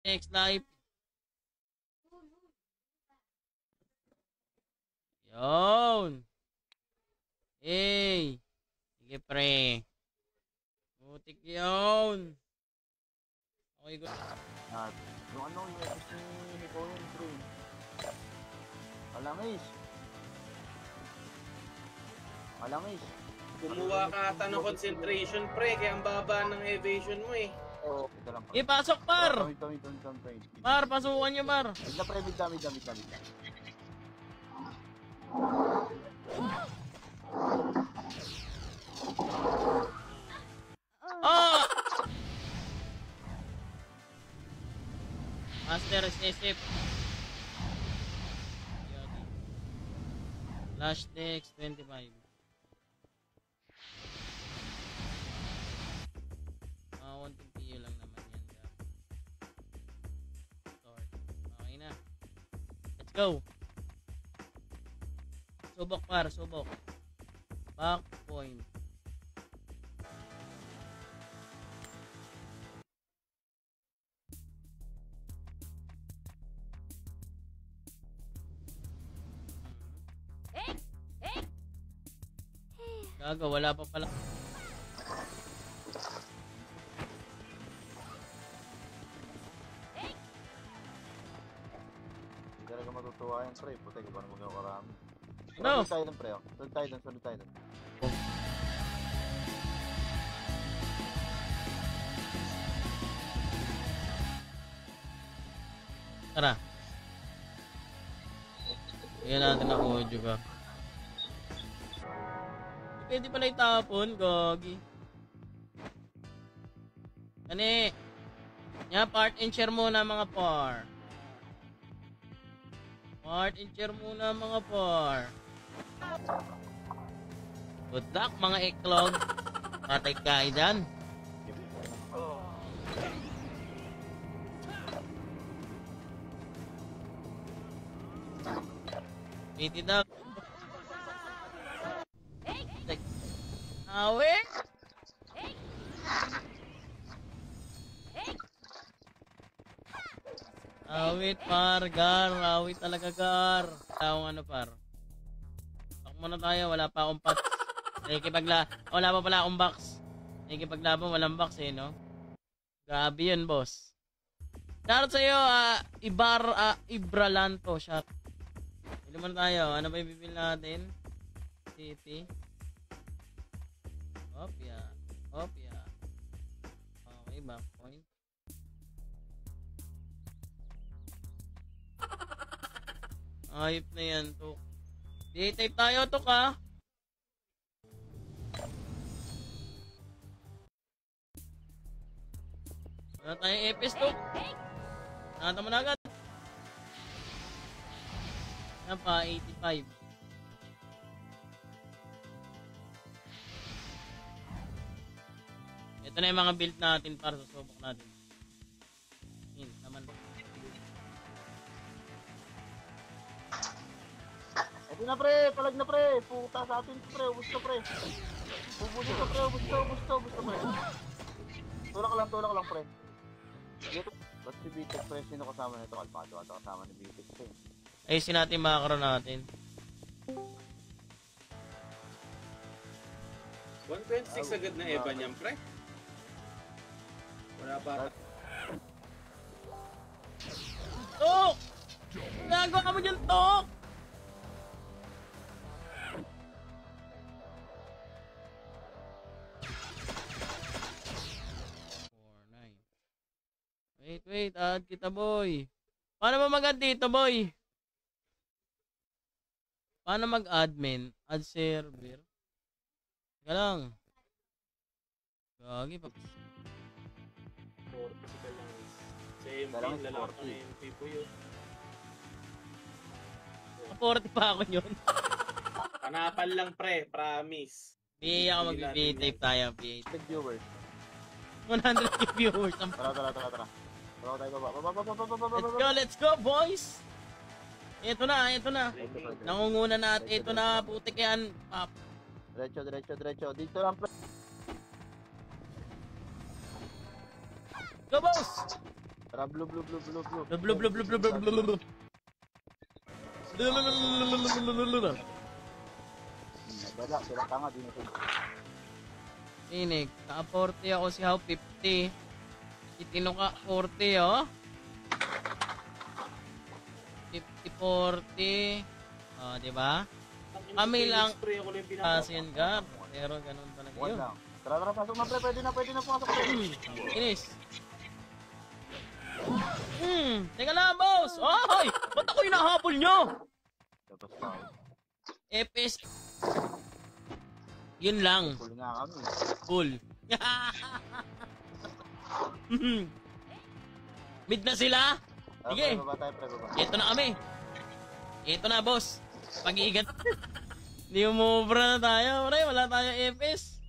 Next life. Yun. Hey. Sige pre. Butik yun. Okay, good. Yung ano, yung episode ni Cohen, pre. Malangis. Malangis. Kumuha ka ata ng concentration, pre. Kaya ang baba ng evasion mo eh. Oo, ito lang. Pasok, par! Kami. Par, pasukan nyo, par. Wait na, pre. Damit. Oh! Master SSF. Flash Dex 25. Mga 1 PU lang naman yan. Okay na. Let's go. Subok par, subok. Back point. Gaga, wala pa pala. Hindi talaga matutuwa yan, pre. Puti ko pa naman yung karami. No! Sunod tayo dun, pre. Sunod tayo dun. Tara. Bigyan natin ako juga. Pwede pala itapon, gogi. Kani. Yan, part and share muna mga par. Part and share muna mga par. Good luck mga eklog. Patay ka dyan. Piti na. Awit. Awit par, gar. Awit talaga gar. Tawang ano par. Pak muna tayo, wala pa akong pots. Wala pa pala akong box. Nakikipaglaban, walang box eh, no? Grabe yun, boss. Shoutout sa'yo, Ibralanto, shot. Pili muna tayo. Ano ba yung pipil natin? City. Opya. Okay, back point. Ayop na yan, Tok. D-type tayo, Tok, ha? Wala tayong EPS, Tok. Nakata mo na agad. Yan pa, 85. Ito na yung mga build natin para susubok natin. Yun, naman. Ito na, pre. Palag na, pre. Puta sa atin, pre. Ubus ka, pre. Ubus ka, pre. Tulak lang, pre. Dito. Ba't si Bitek, pre? Sino kasama nito? Kalpado ata kasama ni Bitek, pre. Ayusin natin yung macro natin. 126 agad na Eva niyan, pre. Wala pa. Tok! Nagawa ka mo dyan, Tok! Wait, add kita, boy. Paano ba mag-add dito, boy? Paano mag-admin? Add server? Teka lang. Gagi pa. 40 ka lang. Sa MP, lalaki na MP po yun. 40 pa ako yun. Panapan lang, pre. Promise. BA ako mag-BA-type tayo. BA. Viewers. 100 viewers. Tara. Baba tayo, baba. Let's go, boys! Ito na. Nangunguna natin. Ito na, putik yan. Diretso. Dito lang, pre. Go, boss! Tara. Tara, blue. Blub, blub, blub, blub, blub, blub, blub, blub. Nagala, sila tanga, di na ito. Pinig, naka 40 ako si How 50. Itino ka 40, oh. 50-40. Oh, di ba? Kami lang Asian Gar. Pero ganun talaga One yun. lang. Tara, pasok na pre. Pwede na pumasok pre. Inis. Teka lang, boss. Ay! Ba't ako hinahabol nyo? Tapos pa. FS. Yun lang. Cool nga kami. Cool. Mid na sila. Tara, Sige. pre, baba tayo, pre, baba. Ito na kami. Ito na, boss. Pag-iigat. Hindi umubra na tayo, pre. Wala tayo FS.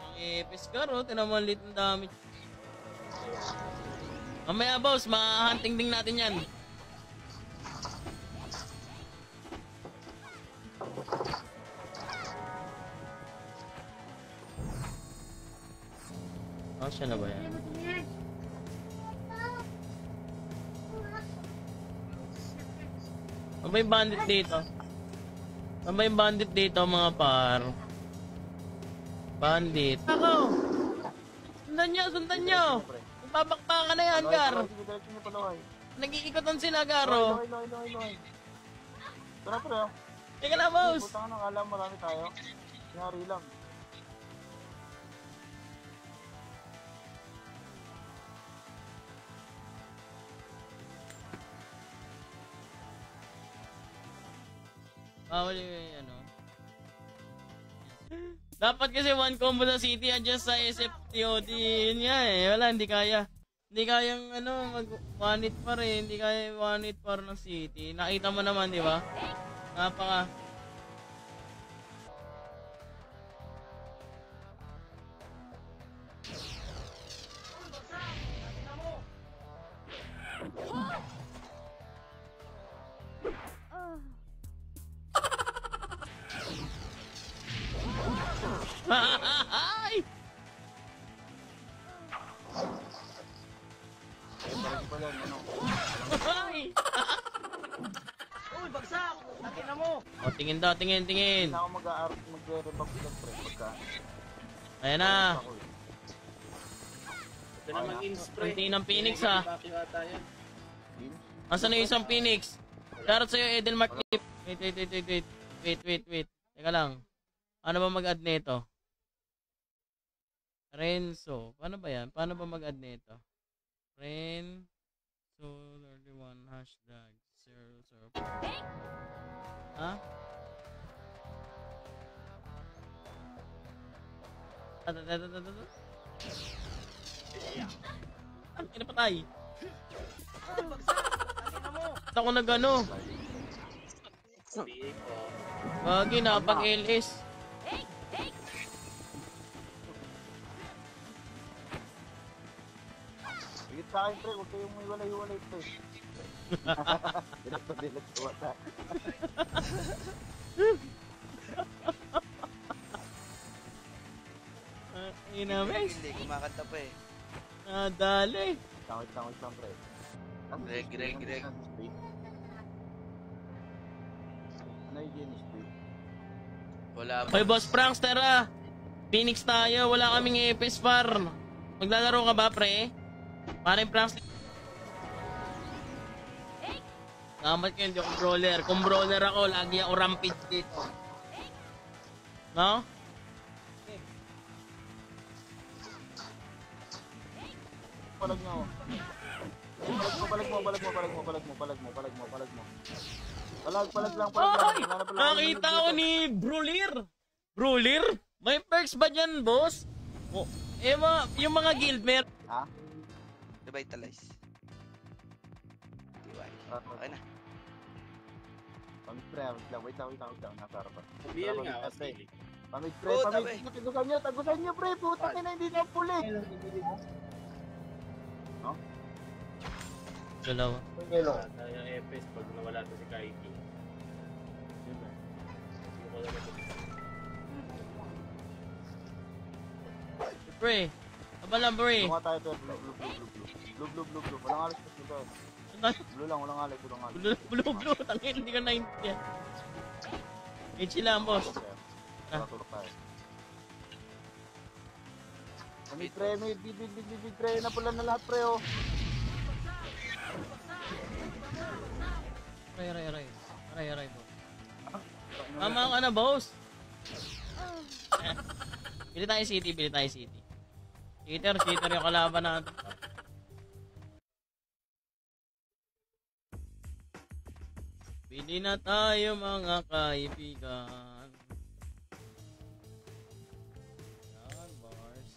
Ang FS ka, ro. Tinaman lit ng damage. Mamaya, boss. Ma-hunting din natin yan. Oh, siya na ba yan? Ano ba yung bandit dito? Ano ba yung bandit dito, mga par? Bandit. Ako! Sundan nyo! Babakbakan na yan, Gar! Sige, diretso niyo paluhay. Nag-iikotan sila, Garo! Loy. Tara, pre. Teka na, boss! Puta ka na, kala marami tayo. Sinari lang. Bawal yung ano. Dapat kasi one combo sa city adjust sa SFTOD. Yun nga eh. Wala, hindi kaya. Hindi kayang ano, mag one hit par eh. Hindi kaya one hit par ng city. Nakita mo naman, di ba? Napaka. Ay! Diretso pa lang, ano. Ay! Uy, bagsak! Takin na mo! O, tingin daw, tingin. Hindi na ako mag-re-rebug ulit, pre. Pagka. Ayan na. Ako eh. Ito na mag-in-spray. Kunti ng Phoenix, ha. Bakit ata yan? Yun. Asan na yung isang Phoenix? Shoutout sa'yo, Edelmark Clip. Wait. Teka lang. Ano ba mag-add nito? Renzo. Paano ba yan? Paano ba mag-add nito? Renzo 31 hashtag 00. Ha? Ang kinapatay. Ba't ako nag-ano? Hindi po. Bagay na pag LS. Higit sa akin, pre. Huwag kayong may walay-walay, pre. Dilat sa wata. Inamis. Hindi, kumakanta pa eh. Nadali. Tangit lang, pre. Greg. Ano yung Guinness, pre? Wala pa. Hoy, Boss Franks, tara. Phoenix tayo. Wala kaming EPS par. Maglalaro ka ba, pre? Parang Franks. Namat ko hindi ako brawler. Kung brawler ako, lagi ako rampage dito. No? Palag niyo ako. Palag mo. Palag lang. Ay! Nakita ko ni Brawler? May perks ba dyan, boss? Oh, yung mga guild mer. Ha? Revitalize. TY. Okay na. Pamit pre, wait lang. Nasa harapan. BL nga, Wasili. Pamit pre, Oo, pamit. Tagusan nyo pre, putang ina, hindi na puli. No? Dalawa. Tayo FS pag nawala to si Kaiki. Yun na. Gusto ko lang ito. Pre. Aba lang, pre. Tunga tayo to. Blue. Walang alis kasi dito. Blue lang, walang alis. Blue. Tangin, hindi ka naintindihan. Echi lang, boss. Tulok tayo. Mid pre, mid pre. Napulan na lahat pre oh. Aray, boss. Tama ka na, boss. Bili tayo city. Cheater yung kalaban natin. Bili na tayo mga kaibigan. Yan, bars.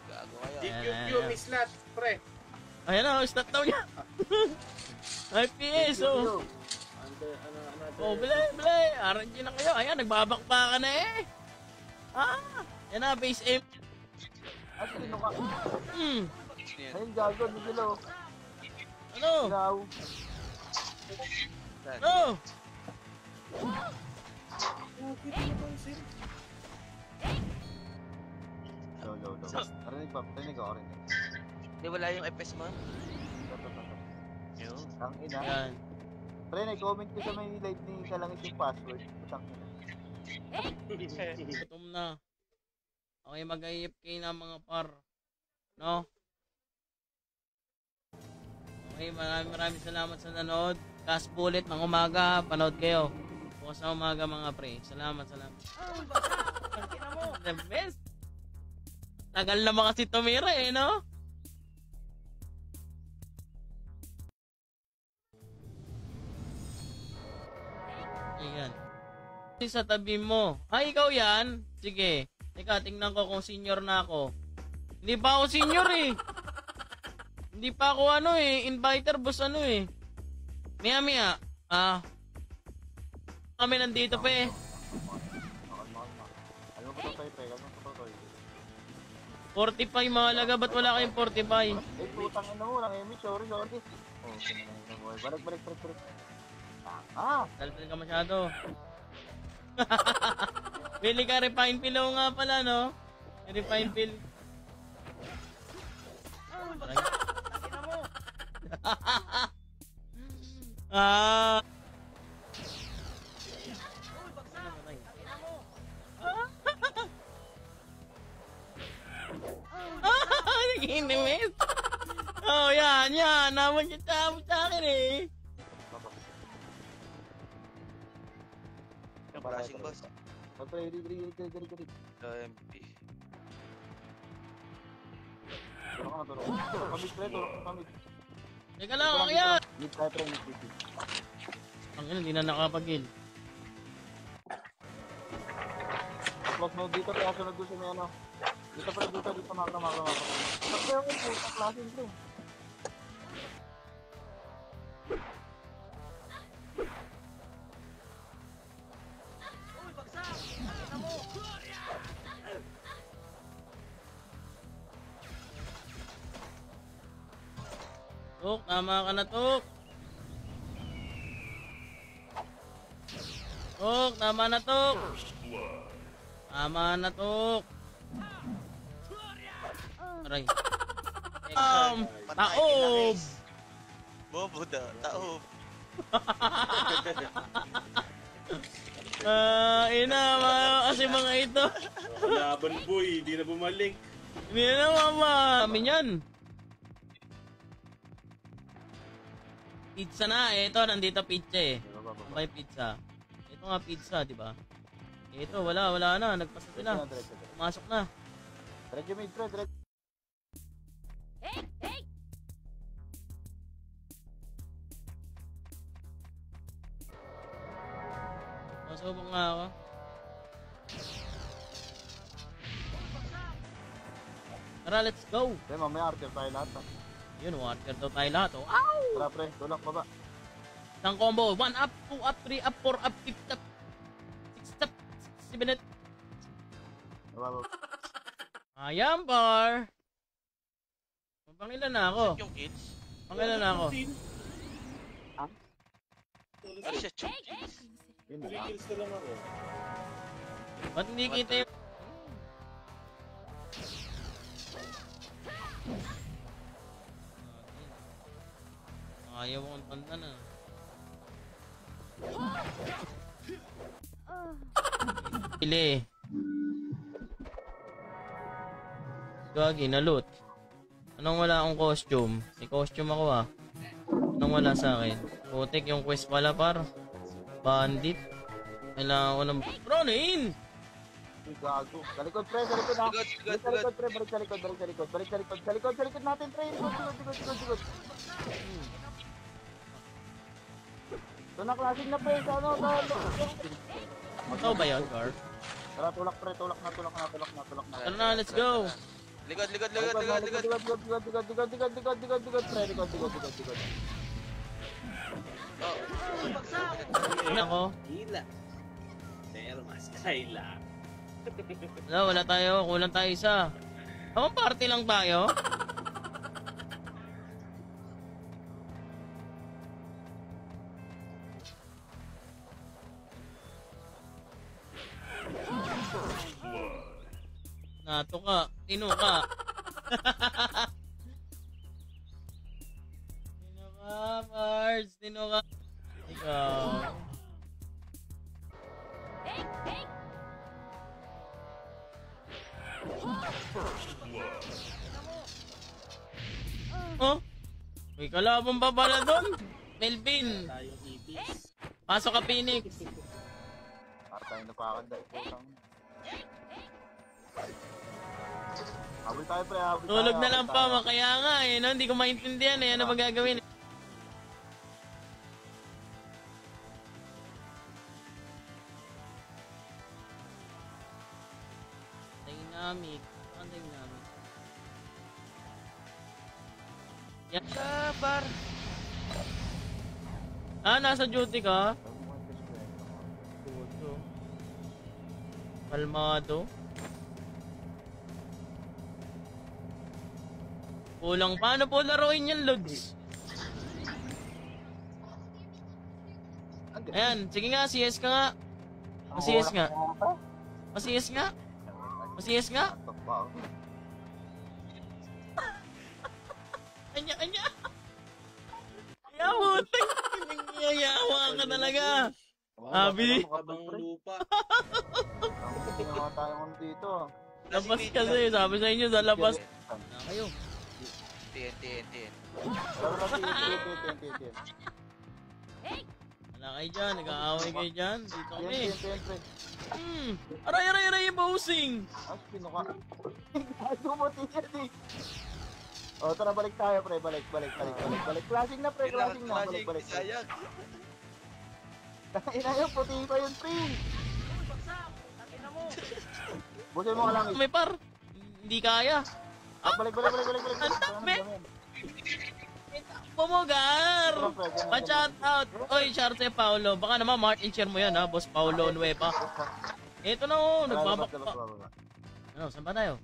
Gago kayo. GQQ, miss lot, pre. Ayan na, start daw niya. IPS, oh. Oh, bilay. RNG na kayo. Ayan, nagbabakpa ka na eh. Yan na, base aim. At sino ka? Yan. Ayun gago, di sila oh. Ano? Ilaw. Saan? Ano? Low. Rinig ako. Hindi, wala yung FS mo? Yun. Ang ina. Yan. Pre, nag-comment ko sa may live ni Kalangit yung password. Putang ina. Gutom na. Okay, mag-AFK na mga par. No? Okay, maraming salamat sa nanood. Cast bullet ng umaga. Panood kayo. Bukas na umaga mga pre. Salamat. The best. Tagal naman kasi tumira eh, no? Ayan. Sa tabi mo. Ay, ikaw yan? Sige. Teka, tingnan ko kung senior na ako. Hindi pa ako senior eh. Hindi pa ako inviter boss Mia. Kami nandito pa eh. Alam mo ba tayo, pre? Alam mo ba tayo? 45 mahalaga, ba't wala kayong 45? Eh, putang ina mo, lang Emi, sorry. Oh, balik. Daldal ka masyado. Pili ka refine pillow nga pala, no? Refine pill. Nagiinimis. Oh, yan. Naman yung tamo sa akin eh. Flashing boss. Pre, dali. MP. Tulok. Kamit. Teka lang, makiyan. Mid tayo, pre, mid. Ang ina, hindi na nakapag-heal. Plus mo dito, kaya sunod doon sa may ano. Dito, makro. Pre, ako po, sa klaseng, pre. Tuk, tama ka na, Tuk. Tuk, tama na, Tuk. Aray. Taob. Bobo daw, taob. Kasi mga ito. Laban boy, di na bumalik. Hindi na mama. Amin yan. Pizza na. Ito, nandito pizza eh. May pizza. Ito nga pizza, di ba? Ito, wala na. Nagpasa sila. Pumasok na. Diretso mid, pre, diretso. Masubok nga ako. Tara, let's go. Pre, mamaya archer tayo lahat. Yun, water daw tayo lahat. Oh. Ow! Tara, pre, tulak baba. Isang combo. 1 up, 2 up, 3 up, 4 up, 5 up, 6 up, 7 up. Ayan, par. Pangilan na ako. Yung kids? Pangilan na ako. Oh shit, shit. Yun na 3 lang. kills na lang ako. Ba't hindi kita yung... Ayaw akong tanda na. Pili. Gagi, na-loot. Anong wala akong costume? May costume ako ah. Anong wala sa akin? Putik yung quest pala par. Bandit. Kailangan ko ng... Ronin! Uy, gago. Sa likod, pre, sa likod, ha? Likod, likod, Balik sa likod, pre, balik sa likod, balik sa likod, balik sa likod, sa likod, sa likod natin, pre, likod. Doon na klaseng na, pre, sa ano, Ito ba yun, Gar? Tara, tulak, pre, tulak na. Tara na, let's go! Likod. Likod, pre, likod. Oh. Ano ako? Hila. Sir, mas kaila. Wala tayo. Kulang tayo isa. Party lang tayo. Nato ka. Tino ka. Tino ka, Mars. Tino ka. Ikaw. Oh? May kalabang pa pala doon. Melvin. Tayong ipis. Pasok ka, Phoenix. Para tayo napakad dahil putang. Habol tayo, pre, habol tayo. Tulog na lang pa. Kaya nga eh. No? Hindi ko maintindihan eh. Ano ba gagawin? Dynamic. Ang dynamic. Yan. Sabar. Nasa duty ka? Puto. Kalmado. Kulang. Paano po laruin yan, Lods? Ayan. Sige nga, CS ka nga. Mas-CS nga. Mas-CS nga. Mas-CS nga. Anya. Yamutin. Yayawa ka talaga. Abi. Abang lupa. Ang tayo dito. Labas kasi. Sabi sa inyo, sa labas. Na kayo. TNT. Laro na TNT. Wala kayo dyan. Nag-aaway kayo dyan. Dito kami. TNT. Aray, bossing. Ay, sino ka? Gumuti yan eh. O, tara, balik tayo, pre. Balik. Clashing na, pre. Clashing na. Balik. Sayang. Ina yun, puti pa yun, pre. Busin mo ka lang. May par. Hindi kaya. Balik. Pumugar! Pa-shout out! Oy, Charte Paolo. Baka naman Martin share mo yan ha, Boss Paolo Nueva. Ito na oh, nagbabak pa. Ano, saan ba tayo?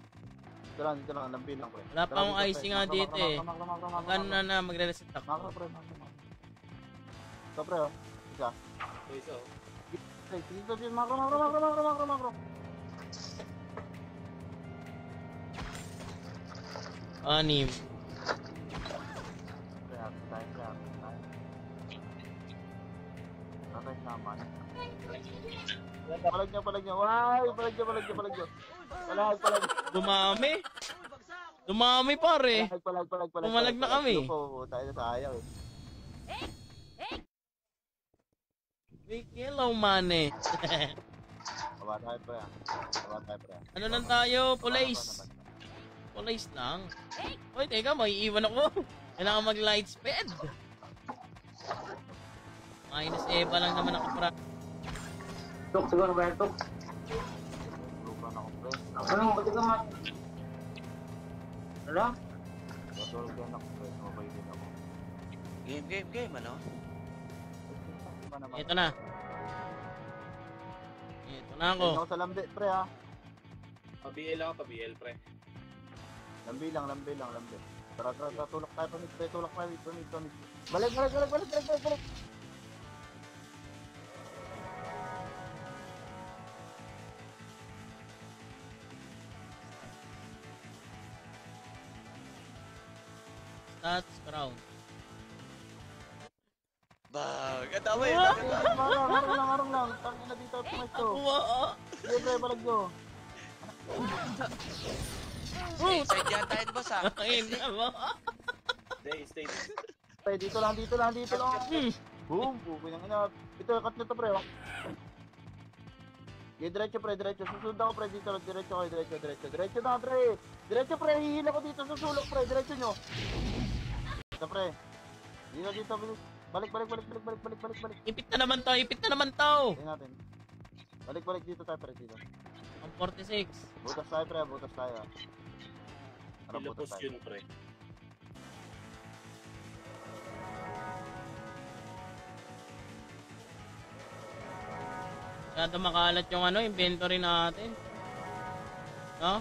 Dito lang, lampi lang, pre. Wala pa akong icing nga dito eh. Magkano na magre-reset ako. Makro, pre. Ito, pre, oh. Isa. So, Dito, makro. Anim. Palag niya. Wow, palag niya. Palag. Dumami pare. Palag. Pumalag na kami. Tayo na sayang eh. Big yellow money. Baba tayo pre. Ano lang tayo? Police lang. Hoy, teka, maiiwan ako. Kailangan mag-light speed. Minus Eva lang naman ako pra. Tok, siguro ba yan, Tok? Lupan ako pre. Anong, pati ka man? Ano? Matulog yan ako pre. Mabay din ako. Game, ano? Ito na ako. Ako sa lambi pre ha. pa-BL ako, pa-BL pre. Lambi lang. Tara, tulak tayo pamit, pre, tulak tayo, pamit. Balik. Stats, crown. Bag. Ang dami. Harang lang. Tangin na dito, pumesto. Sige, pre, balag nyo. Side yan tayo, boss ah. Ayun na mo. Stay. Pre, dito lang. Boom, pupuin ang ina. Ito, cut na to, pre, oh. Sige, diretso. Susunod ako, pre, dito lang. Diretso na, pre. Diretso, pre, hihila ko dito sa sulok, pre. Diretso nyo. Ito, pre. Dito, bilis. Balik. Ipit na naman to. Tingnan natin. Balik dito tayo, pre, dito. Ang 46. Butas tayo, pre, butas tayo. Ano, butas Ilapos tayo. yun, pre. Masyado makalat yung ano, inventory natin. No?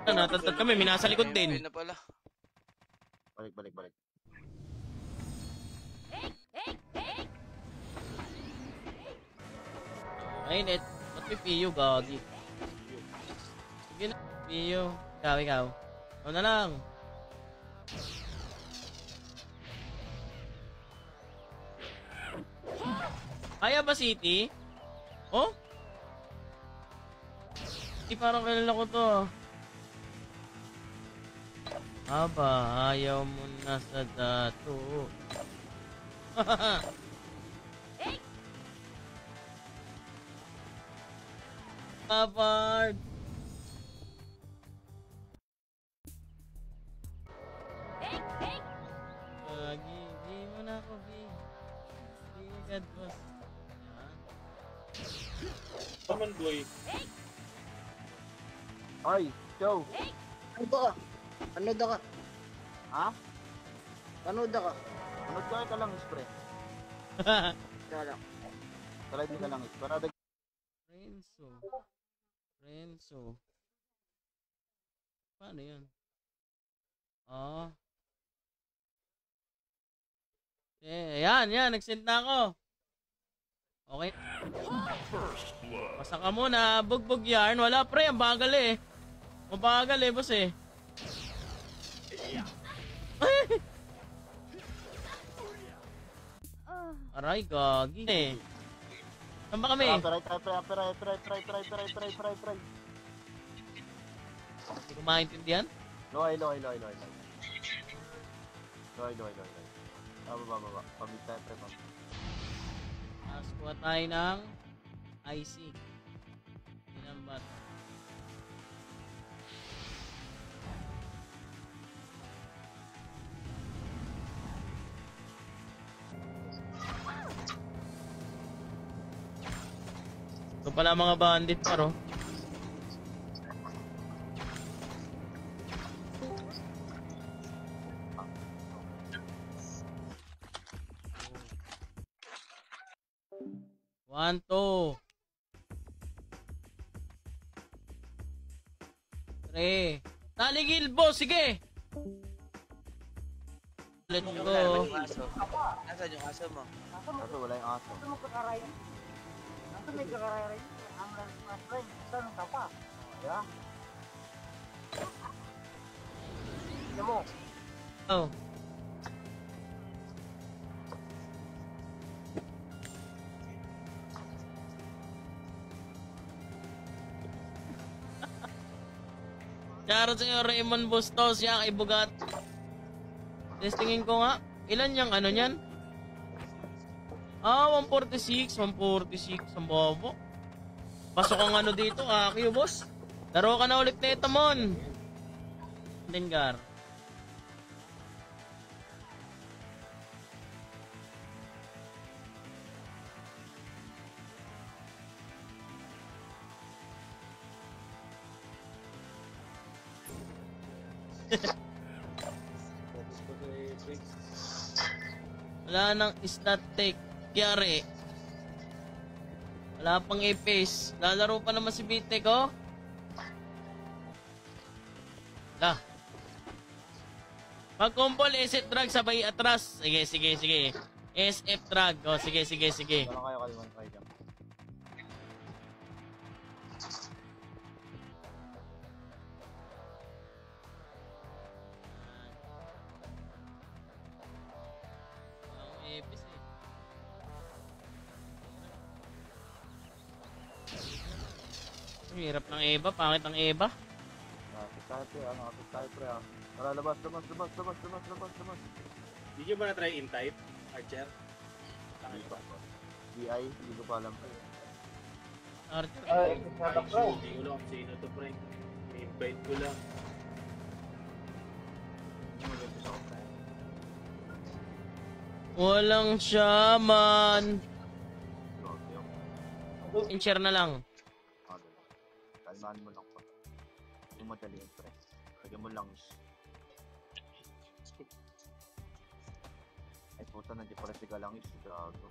Natatad kami, minasa likod din. Ayun na pala. Balik. Mainit. Ba't may PU, gagi? Sige na, PU. Ikaw. O na lang. Kaya ba City? Oh? City parang kilala ko to. Aba, ayaw mo na sa dato. Pavard! Di mo na ako, B. God boss. Come on, boy. Ay, Joe. Ano ka? Panood ka? Ha? Panood ka? Anod ka lang, pre. Kala. Talay din ka lang, para Renzo. Paano yun? Oh. Yan. Nag-send na ako. Okay. Pasa ka muna. Bugbog yarn. Wala pre. Ang bagal eh. Mabagal eh, boss eh. Aray, gagi eh. Saan ba kami? Try. Hindi ko maintindihan. Loy. Baba. Pamit tayo, pre. Kuha tayo ng IC. Inambat. Ito pala mga bandit paro. One, two. 3. Taling Gilbo, sige! Let's go. Nasaan yung aso mo? Kaso wala yung aso. Ano kakarayan? Ano may kakarayan? Ang friend, saan ka pa? Yeah. Tignan mo. Oh. Shoutout sa iyo, Raymond Bustos, siya kay Bugat. Testingin ko nga. Ilan yung ano nyan? 146. Ang bobo. Pasok ang ano dito, Akio, boss. Laro ka na ulit na ito, Mon. Dengar. Wala nang stat take. Kiyari. Wala pang e-face. Lalaro pa naman si Bitek, oh. Wala. Pag kumpol, SF drag, sabay atras. Sige, sige, sige. SF drag. O, sige, sige, sige. Walang kayo kaliman kayo dyan. Ang epis eh. Ang hirap ng Eva, pangit ng Eva. Nakapit tayo pre, nakapit tayo pre. Tara, labas. Hindi nyo ba na-try in-type, Archer? Hindi pa. BI, hindi ko pa alam pre. Archer. Ay, sana pre. Hindi ko lang kung sino to, pre. I-invite ko lang. Walang shaman. Grabe ako. In-share na lang. Kalmahan mo lang pa. Hindi madali yun pre. Lagyan mo lang. Ay puta, nandiyan pa rin si Galangis. Gago.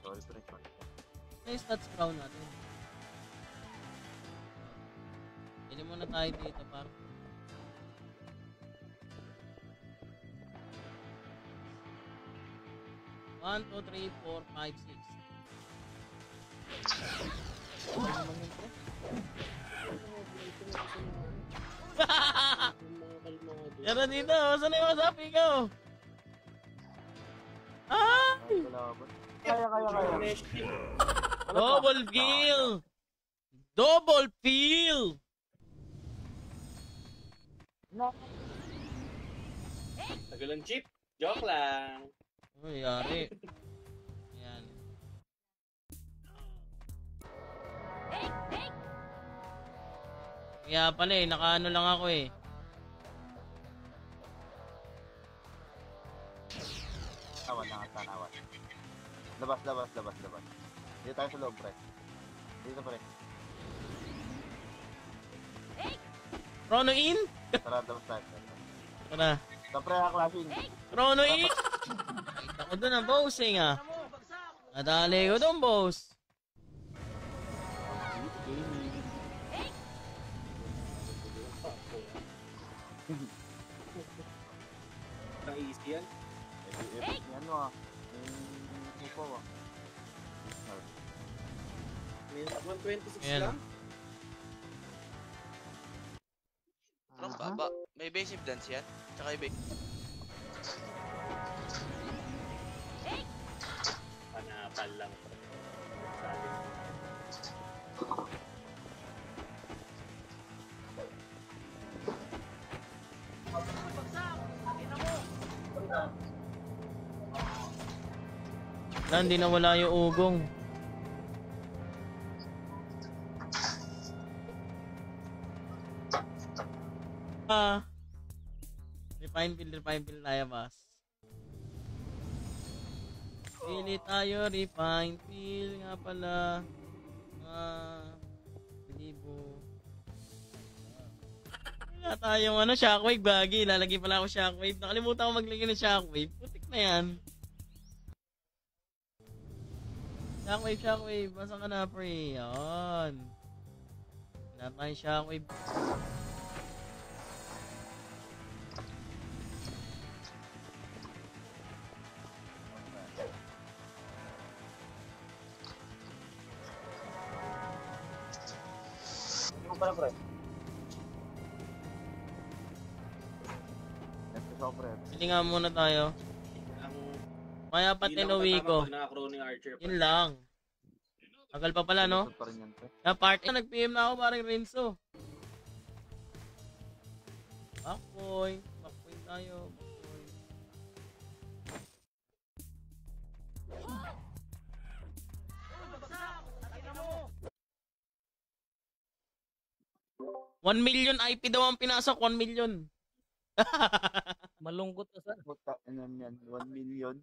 Sorry pre. Ano yung stats crown natin? Pili muna tayo dito par. One, two, three, four, five, six. Ano naman yun pre? Tara dito, saan yung masabi ko? Ay! Ay, kalaban. Kaya. Next team. Double kill! Double kill! Tagalan chip. Joke lang. Uy, yari. Ayan. Kaya pala eh, nakaano lang ako eh. Tanawan na, tanawan. Labas. Dito tayo sa loob pre. Dito pre. Chrono in? Tara, labas tayo. Tara. Ito pre, clashing. Chrono in? Nakita ko dun ang bossing ah. Nadali ko dun boss. Ang easy yan. Epic ni ano ah. Yung upo ah. May 126 Ayan. lang. Parang baba. May evasive dance yan. Tsaka Panapal lang. Sabi. Hindi na wala yung ugong. Refine fill tayo, boss. Pili tayo, refine fill nga pala. Bilibo. Wala tayong ano, shockwave bagi. Lalagay pala ako shockwave. Nakalimutan ko maglagay ng shockwave. Putik na yan. Shockwave. Basta ka na, pre. Yan. Wala tayong shockwave. Ano pala pre? Ito pre. Pili nga muna tayo. Ang Kaya pa tinuwi ko. Pag naka-crow ni Archer. Yun lang. Tagal pa pala, no? Ito pa rin yan pre. Na part nag-PM na ako parang Renzo. Backpoint tayo. Backpoint. 1 million IP daw ang pinasok, 1 million. Malungkot na sa. Puta, ano yan? 1 million.